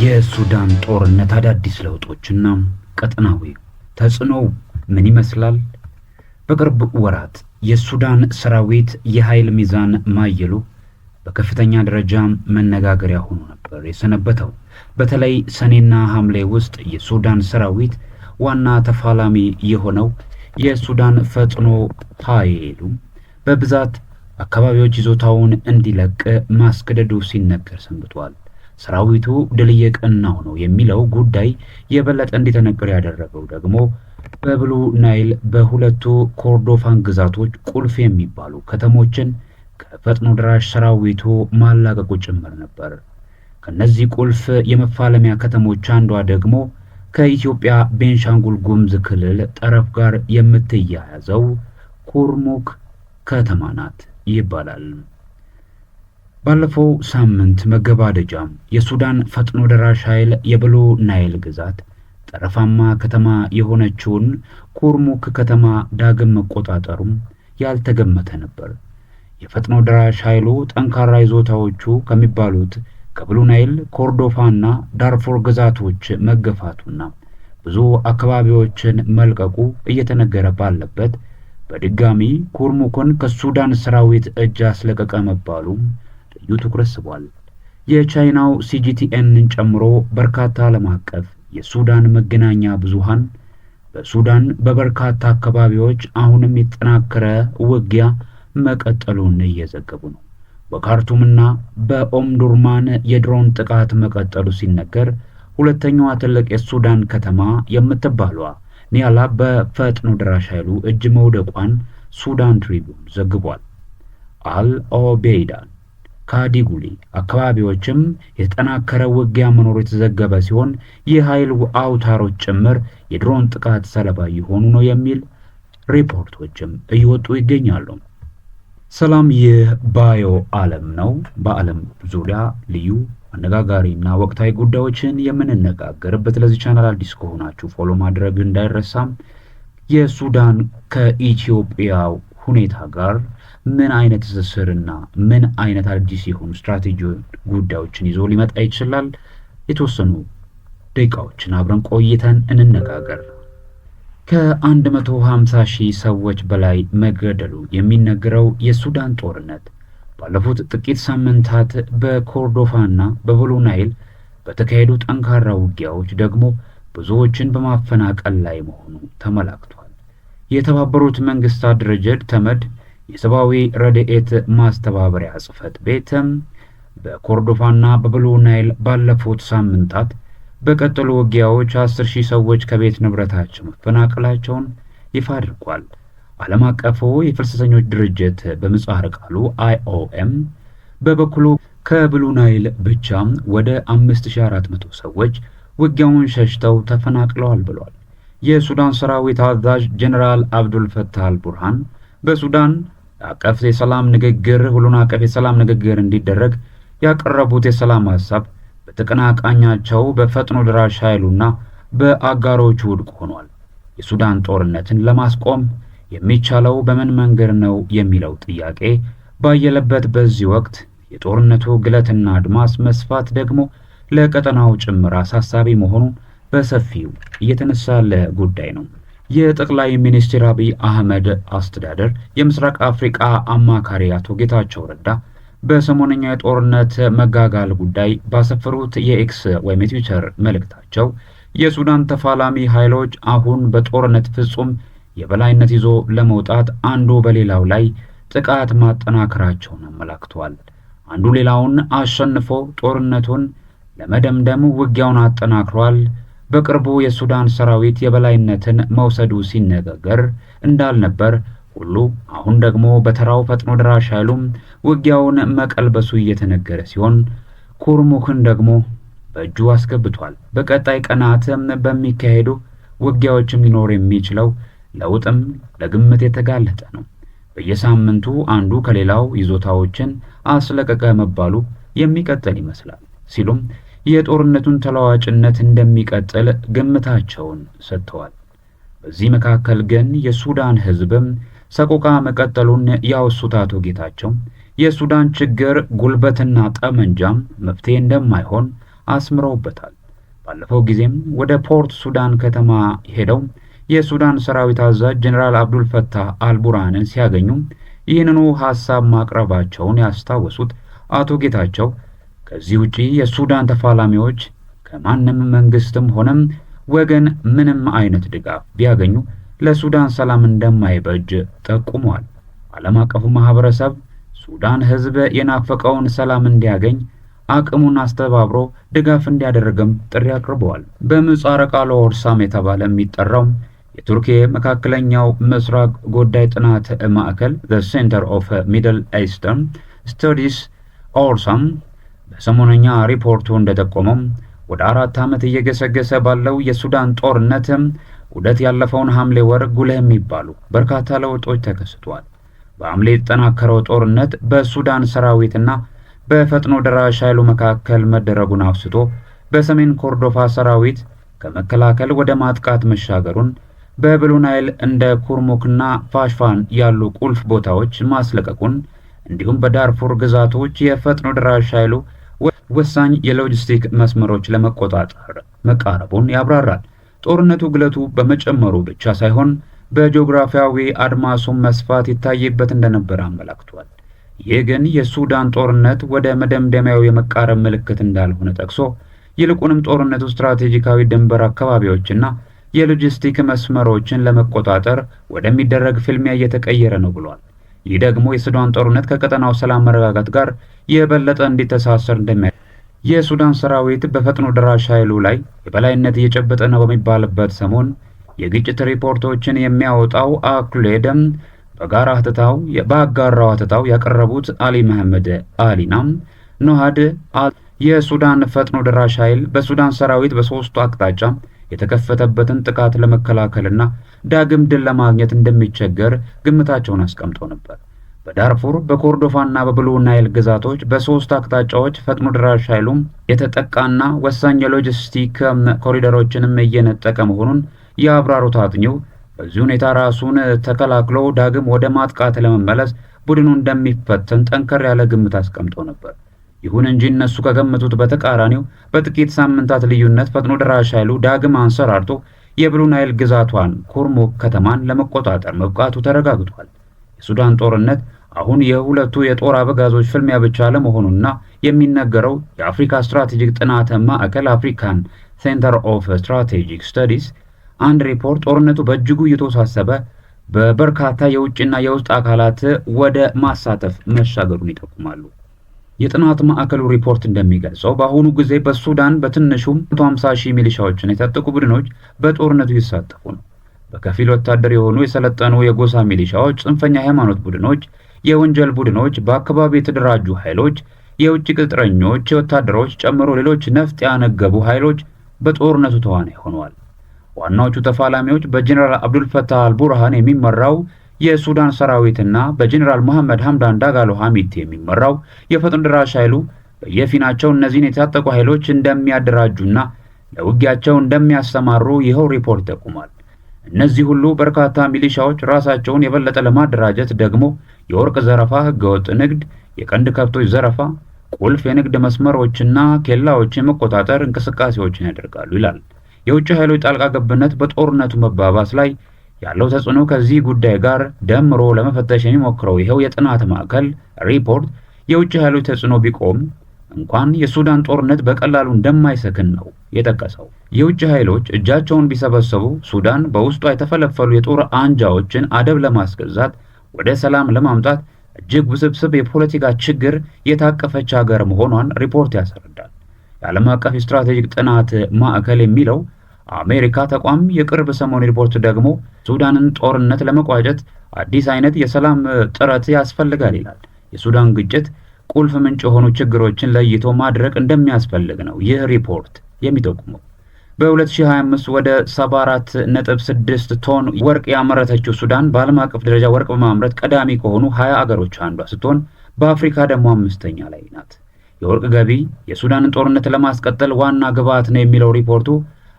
የሱዳን ጦርነት አዳዲስ ለውጦችና ቀጠናዊ ተጽዕኖው ምን ይመስላል? በቅርብ ወራት የሱዳን ሰራዊት የኃይል ሚዛን ማየሉ በከፍተኛ ደረጃ መነጋገሪያ ሆኖ ነበር የሰነበተው። በተለይ ሰኔና ሐምሌ ውስጥ የሱዳን ሰራዊት ዋና ተፋላሚ የሆነው የሱዳን ፈጥኖ ኃይሉ በብዛት አካባቢዎች ይዞታውን እንዲለቅ ማስገደዱ ሲነገር ሰንብቷል። ሰራዊቱ ድል እየቀናው ነው የሚለው ጉዳይ የበለጠ እንዲጠነክር ያደረገው ደግሞ በብሉ ናይል በሁለቱ ኮርዶፋን ግዛቶች ቁልፍ የሚባሉ ከተሞችን ከፈጥኖ ደራሽ ሰራዊቱ ማላቀቁ ጭምር ነበር። ከነዚህ ቁልፍ የመፋለሚያ ከተሞች አንዷ ደግሞ ከኢትዮጵያ ቤንሻንጉል ጉሙዝ ክልል ጠረፍ ጋር የምትያያዘው ኩርሙክ ከተማ ናት ይባላል። ባለፈው ሳምንት መገባደጃ የሱዳን ፈጥኖ ደራሽ ኃይል የብሉ ናይል ግዛት ጠረፋማ ከተማ የሆነችውን ኩርሙክ ከተማ ዳግም መቆጣጠሩም ያልተገመተ ነበር። የፈጥኖ ደራሽ ኃይሉ ጠንካራ ይዞታዎቹ ከሚባሉት ከብሉ ናይል፣ ኮርዶፋና ዳርፎር ግዛቶች መገፋቱና ብዙ አካባቢዎችን መልቀቁ እየተነገረ ባለበት በድጋሚ ኩርሙክን ከሱዳን ሰራዊት እጅ አስለቀቀ መባሉ ልዩ ትኩረት ስቧል። የቻይናው ሲጂቲኤንን ጨምሮ በርካታ ዓለም አቀፍ የሱዳን መገናኛ ብዙሃን በሱዳን በበርካታ አካባቢዎች አሁንም የተጠናከረ ውጊያ መቀጠሉን እየዘገቡ ነው። በካርቱምና በኦምዱርማን የድሮን ጥቃት መቀጠሉ ሲነገር፣ ሁለተኛዋ ትልቅ የሱዳን ከተማ የምትባሏ ኒያላ በፈጥኖ ደራሽ ኃይሉ እጅ መውደቋን ሱዳን ትሪቢዩን ዘግቧል። አል ኦቤይዳን ካዲጉሊ አካባቢዎችም የተጠናከረ ውጊያ መኖሩ የተዘገበ ሲሆን የኃይል አውታሮች ጭምር የድሮን ጥቃት ሰለባ የሆኑ ነው የሚል ሪፖርቶችም እየወጡ ይገኛሉ። ሰላም፣ ይህ ባዮ ዓለም ነው። በዓለም ዙሪያ ልዩ አነጋጋሪና ወቅታዊ ጉዳዮችን የምንነጋገርበት። ለዚህ ቻናል አዲስ ከሆናችሁ ፎሎ ማድረግ እንዳይረሳም። የሱዳን ከኢትዮጵያ ሁኔታ ጋር ምን አይነት ትስስርና ምን አይነት አዲስ የሆኑ ስትራቴጂ ጉዳዮችን ይዞ ሊመጣ ይችላል? የተወሰኑ ደቂቃዎችን አብረን ቆይተን እንነጋገር። ከ150,000 ሰዎች በላይ መገደሉ የሚነገረው የሱዳን ጦርነት ባለፉት ጥቂት ሳምንታት በኮርዶፋና በብሉ ናይል በተካሄዱ ጠንካራ ውጊያዎች ደግሞ ብዙዎችን በማፈናቀል ላይ መሆኑ ተመላክቷል። የተባበሩት መንግስታት ድርጅት ተመድ የሰብአዊ ረድኤት ማስተባበሪያ ጽሕፈት ቤት በኮርዶፋና በብሉ ናይል ባለፉት ሳምንታት በቀጠሉ ውጊያዎች 10,000 ሰዎች ከቤት ንብረታቸው መፈናቀላቸውን ይፋ አድርጓል። ዓለም አቀፉ የፍልሰተኞች ድርጅት በምህጻረ ቃሉ IOM በበኩሉ ከብሉ ናይል ብቻ ወደ 5400 ሰዎች ውጊያውን ሸሽተው ተፈናቅለዋል ብሏል። የሱዳን ሰራዊት አዛዥ ጀነራል አብዱል ፈታህ አልቡርሃን በሱዳን አቀፍ የሰላም ንግግር ሁሉን አቀፍ የሰላም ንግግር እንዲደረግ ያቀረቡት የሰላም ሐሳብ በተቀናቃኛቸው በፈጥኖ ደራሽ ኃይሉና በአጋሮቹ ውድቅ ሆኗል። የሱዳን ጦርነትን ለማስቆም የሚቻለው በምን መንገድ ነው የሚለው ጥያቄ ባየለበት በዚህ ወቅት የጦርነቱ ግለትና አድማስ መስፋት ደግሞ ለቀጠናው ጭምር አሳሳቢ መሆኑን በሰፊው እየተነሳ ያለ ጉዳይ ነው። የጠቅላይ ሚኒስትር አብይ አህመድ አስተዳደር የምስራቅ አፍሪካ አማካሪ አቶ ጌታቸው ረዳ በሰሞነኛ የጦርነት መጋጋል ጉዳይ ባሰፈሩት የኤክስ ወይም የትዊተር መልእክታቸው የሱዳን ተፋላሚ ኃይሎች አሁን በጦርነት ፍጹም የበላይነት ይዞ ለመውጣት አንዱ በሌላው ላይ ጥቃት ማጠናከራቸውን አመላክተዋል። አንዱ ሌላውን አሸንፎ ጦርነቱን ለመደምደም ውጊያውን አጠናክሯል። በቅርቡ የሱዳን ሰራዊት የበላይነትን መውሰዱ ሲነገር እንዳልነበር ሁሉ አሁን ደግሞ በተራው ፈጥኖ ደራሽ ኃይሉም ውጊያውን መቀልበሱ እየተነገረ ሲሆን ኩርሙክን ደግሞ በእጁ አስገብቷል። በቀጣይ ቀናትም በሚካሄዱ ውጊያዎችም ሊኖር የሚችለው ለውጥም ለግምት የተጋለጠ ነው። በየሳምንቱ አንዱ ከሌላው ይዞታዎችን አስለቀቀ መባሉ የሚቀጥል ይመስላል ሲሉም የጦርነቱን ተለዋዋጭነት እንደሚቀጥል ግምታቸውን ሰጥተዋል። በዚህ መካከል ግን የሱዳን ሕዝብም ሰቆቃ መቀጠሉን ያወሱት አቶ ጌታቸው የሱዳን ችግር ጉልበትና ጠመንጃም መፍትሄ እንደማይሆን አስምረውበታል። ባለፈው ጊዜም ወደ ፖርት ሱዳን ከተማ ሄደው የሱዳን ሰራዊት አዛዥ ጀነራል አብዱል ፈታህ አልቡርሃንን ሲያገኙ ይህንኑ ሐሳብ ማቅረባቸውን ያስታወሱት አቶ ጌታቸው ከዚህ ውጪ የሱዳን ተፋላሚዎች ከማንም መንግስትም ሆነም ወገን ምንም አይነት ድጋፍ ቢያገኙ ለሱዳን ሰላም እንደማይበጅ ጠቁመዋል። ዓለም አቀፉ ማህበረሰብ ሱዳን ህዝብ የናፈቀውን ሰላም እንዲያገኝ አቅሙን አስተባብሮ ድጋፍ እንዲያደርግም ጥሪ አቅርበዋል። በምህጻረ ቃሉ ኦርሳም የተባለ የሚጠራው የቱርክ መካከለኛው ምስራቅ ጉዳይ ጥናት ማዕከል The Center of Middle Eastern Studies ኦርሳም በሰሞነኛ ሪፖርቱ እንደጠቆመው ወደ 4 ዓመት እየገሰገሰ ባለው የሱዳን ጦርነት ውደት ያለፈውን ሐምሌ ወር ጉልህ የሚባሉ በርካታ ለውጦች ተከስተዋል። በሐምሌ የተጠናከረው ጦርነት በሱዳን ሰራዊትና በፈጥኖ ደራሽ ኃይሉ መካከል መደረጉን አውስቶ በሰሜን ኮርዶፋ ሰራዊት ከመከላከል ወደ ማጥቃት መሻገሩን በብሉ ናይል እንደ ኩርሙክና ፋሽፋን ያሉ ቁልፍ ቦታዎች ማስለቀቁን እንዲሁም በዳርፉር ግዛቶች የፈጥኖ ደራሽ ኃይሉ ወሳኝ የሎጂስቲክ መስመሮች ለመቆጣጠር መቃረቡን ያብራራል። ጦርነቱ ግለቱ በመጨመሩ ብቻ ሳይሆን በጂኦግራፊያዊ አድማሱም መስፋት ይታይበት እንደነበር አመላክቷል። ይህ ግን የሱዳን ጦርነት ወደ መደምደሚያው የመቃረብ ምልክት እንዳልሆነ ጠቅሶ ይልቁንም ጦርነቱ ስትራቴጂካዊ ድንበር አካባቢዎችና የሎጂስቲክ መስመሮችን ለመቆጣጠር ወደሚደረግ ፍልሚያ እየተቀየረ ነው ብሏል። ይህ ደግሞ የሱዳን ጦርነት ከቀጠናው ሰላም መረጋጋት ጋር የበለጠ እንዲተሳሰር እንደሚያደርግ የሱዳን ሰራዊት በፈጥኖ ደራሽ ኃይሉ ላይ የበላይነት እየጨበጠ ነው በሚባልበት ሰሞን የግጭት ሪፖርቶችን የሚያወጣው አክሌደም በአጋራው ሀተታው ያቀረቡት አሊ መሐመድ አሊናም ኖሃድ የሱዳን ፈጥኖ ደራሽ ኃይል በሱዳን ሰራዊት በሶስቱ አቅጣጫ የተከፈተበትን ጥቃት ለመከላከልና ዳግም ድል ለማግኘት እንደሚቸገር ግምታቸውን አስቀምጠው ነበር። በዳርፉር በኮርዶፋና በብሉ ናይል ግዛቶች በሶስት አቅጣጫዎች ፈጥኖ ደራሽ ኃይሉም የተጠቃና ወሳኝ የሎጂስቲክ ኮሪደሮችንም እየነጠቀ መሆኑን ያብራሩት አጥኚው በዚህ ሁኔታ ራሱን ተከላክሎ ዳግም ወደ ማጥቃት ለመመለስ ቡድኑ እንደሚፈተን ጠንከር ያለ ግምት አስቀምጠው ነበር። ይሁን እንጂ እነሱ ከገመቱት በተቃራኒው በጥቂት ሳምንታት ልዩነት ፈጥኖ ደራሽ ኃይሉ ዳግም አንሰራርቶ የብሉ ናይል ግዛቷን ኩርሙክ ከተማን ለመቆጣጠር መብቃቱ ተረጋግጧል። የሱዳን ጦርነት አሁን የሁለቱ የጦር አበጋዞች ፍልሚያ ብቻ ለመሆኑና የሚነገረው የአፍሪካ ስትራቴጂክ ጥናት ማዕከል አፍሪካን ሴንተር ኦፍ ስትራቴጂክ ስተዲስ አንድ ሪፖርት ጦርነቱ በእጅጉ እየተወሳሰበ በበርካታ የውጭና የውስጥ አካላት ወደ ማሳተፍ መሻገሩን ይጠቁማሉ። የጥናት ማዕከሉ ሪፖርት እንደሚገልጸው በአሁኑ ጊዜ በሱዳን በትንሹ 150,000 ሚሊሻዎችን የታጠቁ ቡድኖች በጦርነቱ ይሳተፉ ነው። በከፊል ወታደር የሆኑ የሰለጠኑ የጎሳ ሚሊሻዎች፣ ጽንፈኛ ሃይማኖት ቡድኖች፣ የወንጀል ቡድኖች፣ በአካባቢ የተደራጁ ኃይሎች፣ የውጭ ቅጥረኞች ወታደሮች ጨምሮ ሌሎች ነፍጥ ያነገቡ ኃይሎች በጦርነቱ ተዋናይ ሆነዋል። ዋናዎቹ ተፋላሚዎች በጀነራል አብዱል ፈታህ አልቡርሃን የሚመራው የሱዳን ሰራዊትና በጀነራል መሐመድ ሐምዳን ዳጋሎ ሐሚቲ የሚመራው የፈጥኖ ደራሽ ኃይሉ በየፊናቸው እነዚህን የታጠቁ ኃይሎች እንደሚያደራጁና ለውጊያቸው እንደሚያሰማሩ ይኸው ሪፖርት ይጠቁማል። እነዚህ ሁሉ በርካታ ሚሊሻዎች ራሳቸውን የበለጠ ለማደራጀት ደግሞ የወርቅ ዘረፋ፣ ህገወጥ ንግድ፣ የቀንድ ከብቶች ዘረፋ፣ ቁልፍ የንግድ መስመሮችና ኬላዎችን መቆጣጠር እንቅስቃሴዎችን ያደርጋሉ ይላል። የውጭ ኃይሎች ጣልቃ ገብነት በጦርነቱ መባባስ ላይ ያለው ተጽዕኖ ከዚህ ጉዳይ ጋር ደምሮ ለመፈተሽ የሚሞክረው ይኸው የጥናት ማዕከል ሪፖርት የውጭ ኃይሎች ተጽዕኖ ቢቆም እንኳን የሱዳን ጦርነት በቀላሉ እንደማይሰክን ነው የጠቀሰው። የውጭ ኃይሎች እጃቸውን ቢሰበሰቡ ሱዳን በውስጧ የተፈለፈሉ የጦር አንጃዎችን አደብ ለማስገዛት ወደ ሰላም ለማምጣት እጅግ ውስብስብ የፖለቲካ ችግር የታቀፈች ሀገር መሆኗን ሪፖርት ያስረዳል። የዓለም አቀፍ ስትራቴጂክ ጥናት ማዕከል የሚለው አሜሪካ ተቋም የቅርብ ሰሞን ሪፖርት ደግሞ ሱዳንን ጦርነት ለመቋጨት አዲስ አይነት የሰላም ጥረት ያስፈልጋል ይላል። የሱዳን ግጭት ቁልፍ ምንጭ የሆኑ ችግሮችን ለይቶ ማድረቅ እንደሚያስፈልግ ነው ይህ ሪፖርት የሚጠቁመው። በ2025 ወደ 74.6 ቶን ወርቅ ያመረተችው ሱዳን በዓለም አቀፍ ደረጃ ወርቅ በማምረት ቀዳሚ ከሆኑ 20 አገሮች አንዷ ስትሆን በአፍሪካ ደግሞ 5ኛ ላይ ናት። የወርቅ ገቢ የሱዳንን ጦርነት ለማስቀጠል ዋና ግብዓት ነው የሚለው ሪፖርቱ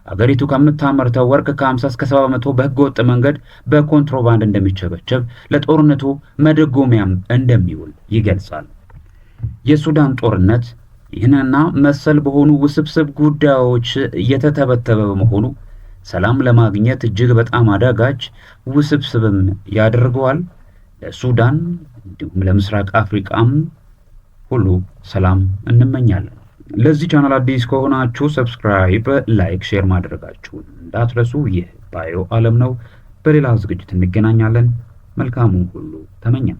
አገሪቱ ከምታመርተው ወርቅ ከ50 እስከ 70% በህገወጥ መንገድ በኮንትሮባንድ እንደሚቸበቸብ ለጦርነቱ መደጎሚያም እንደሚውል ይገልጻል። የሱዳን ጦርነት ይህንና መሰል በሆኑ ውስብስብ ጉዳዮች እየተተበተበ በመሆኑ ሰላም ለማግኘት እጅግ በጣም አዳጋች ውስብስብም ያደርገዋል። ለሱዳን እንዲሁም ለምስራቅ አፍሪካም ሁሉ ሰላም እንመኛለን። ለዚህ ቻናል አዲስ ከሆናችሁ ሰብስክራይብ፣ ላይክ፣ ሼር ማድረጋችሁን እንዳትረሱ። ይህ ባዮ ዓለም ነው። በሌላ ዝግጅት እንገናኛለን። መልካሙን ሁሉ ተመኘን።